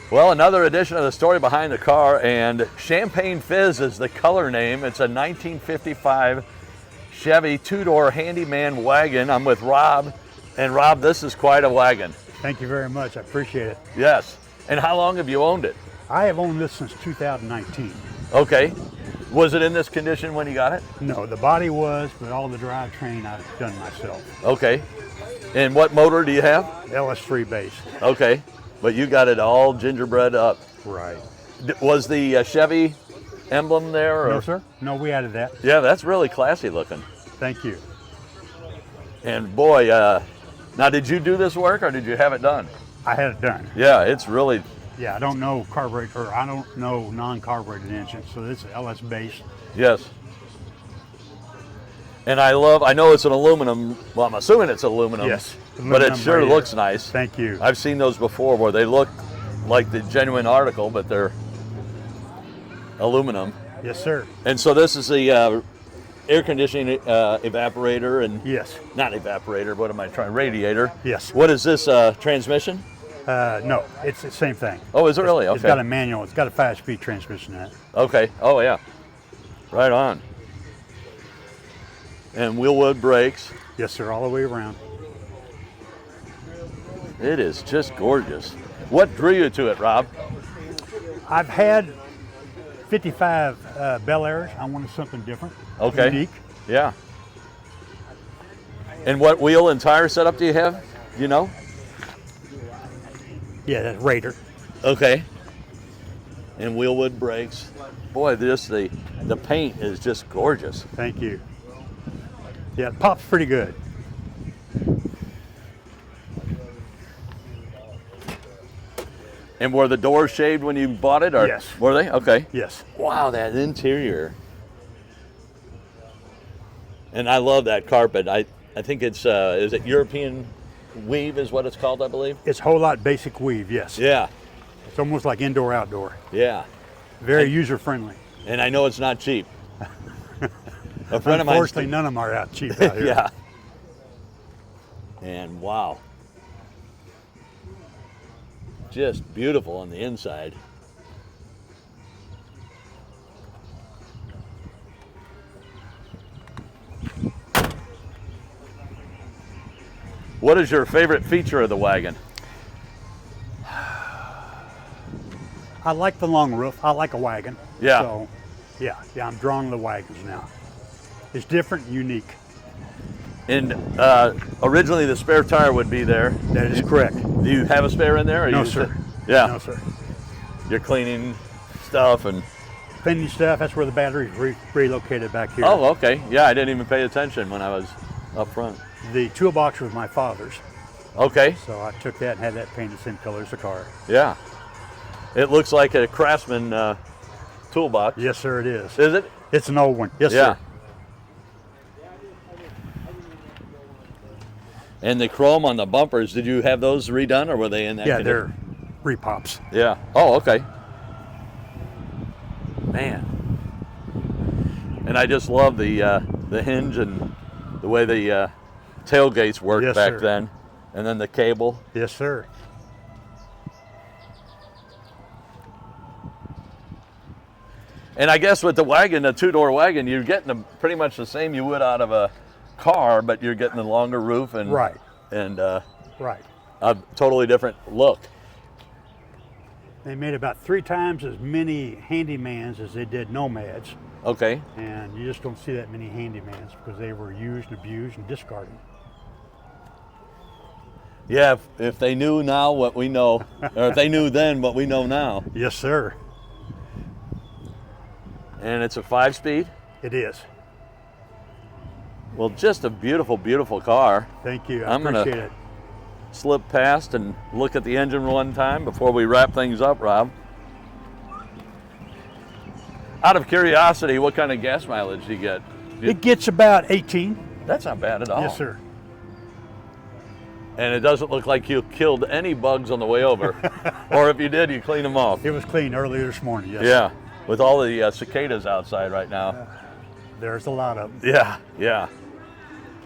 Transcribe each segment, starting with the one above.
Well, another edition of the story behind the car, and Champagne Fizz is the color name. It's a 1955 Chevy two-door handyman wagon. I'm with Rob, and Rob, this is quite a wagon. Thank you very much. I appreciate it. Yes. And how long have you owned it? I have owned this since 2019. Okay. Was it in this condition when you got it? No, the body was, but all the drivetrain I've done myself. Okay. And what motor do you have? LS3 base. Okay. But you got it all gingerbread up. Right. Was the Chevy emblem there? Or? No, sir. No, we added that. Yeah, that's really classy looking. Thank you. And boy, now did you do this work or did you have it done? I had it done. Yeah, it's really... Yeah, I don't know carburetor, or I don't know non-carbureted engines, so this is LS base. Yes. And I know it's an aluminum, well, I'm assuming it's aluminum. Yes. But it sure looks nice. Thank you. I've seen those before where they look like the genuine article, but they're aluminum. Yes, sir. And so this is the air conditioning evaporator and... Yes. Not evaporator, what am I trying? Radiator. Yes. What is this, transmission? No, it's the same thing. Oh, is it really? Okay. It's got a manual. It's got a 5-speed transmission in it. Okay. Oh, yeah. Right on. And wheelwood brakes. Yes, sir, all the way around. It is just gorgeous. What drew you to it, Rob? I've had 55 Bel Airs. I wanted something different. Okay. Unique. Yeah. And what wheel and tire setup do you have? You know? Yeah, that's Raider. Okay. And wheelwood brakes. Boy, the paint is just gorgeous. Thank you. Yeah, it pops pretty good. And were the doors shaved when you bought it? Or Yes. Were they? Okay. Yes. Wow, that interior. And I love that carpet. I think it's, is it European weave is what it's called, I believe? It's a whole lot basic weave, yes. Yeah. It's almost like indoor-outdoor. Yeah. Very user-friendly. And I know it's not cheap. A friend of mine. Unfortunately, none of them are out cheap out here. Yeah. And wow. Just beautiful on the inside. What is your favorite feature of the wagon? I like the long roof. I like a wagon. Yeah. So, yeah, I'm drawn to the wagons now. It's different, unique. And originally the spare tire would be there. That is correct. Do you have a spare in there? Or No, you sir. Yeah. No, sir. You're cleaning stuff and... Cleaning stuff, that's where the battery's relocated back here. Oh, okay. Yeah, I didn't even pay attention when I was up front. The toolbox was my father's, Okay. so I took that and had that painted the same color as the car. Yeah. It looks like a Craftsman toolbox. Yes, sir, it is. Is it? It's an old one. Yes, Yeah. sir. And the chrome on the bumpers, did you have those redone or were they in that Yeah, condition? they're repops. Yeah. Oh, okay. Man. And I just love the hinge and the way the tailgates worked Yes, back sir. then. And then the cable. Yes, sir. And I guess with the wagon, a two-door wagon, you're getting pretty much the same you would out of a car, but you're getting the longer roof and Right. And Right. a totally different look. They made about 3 times as many handymans as they did nomads, Okay. and you just don't see that many handymans because they were used and abused and discarded. Yeah, if they knew now what we know, or if they knew then what we know now. Yes, sir. And it's a 5-speed. It is. Well, just a beautiful, beautiful car. Thank you. I I'm gonna- appreciate it. Slip past and look at the engine one time before we wrap things up, Rob. Out of curiosity, what kind of gas mileage do you get? It gets about 18. That's not bad at all. Yes, sir. And it doesn't look like you killed any bugs on the way over. Or if you did, you cleaned them off. It was clean earlier this morning, yes. Yeah, with all the cicadas outside right now. There's a lot of them. Yeah, yeah.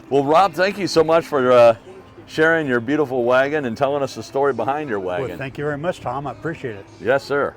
Well, Rob, thank you so much for sharing your beautiful wagon and telling us the story behind your Well, wagon. thank you very much, Tom. I appreciate it. Yes, sir.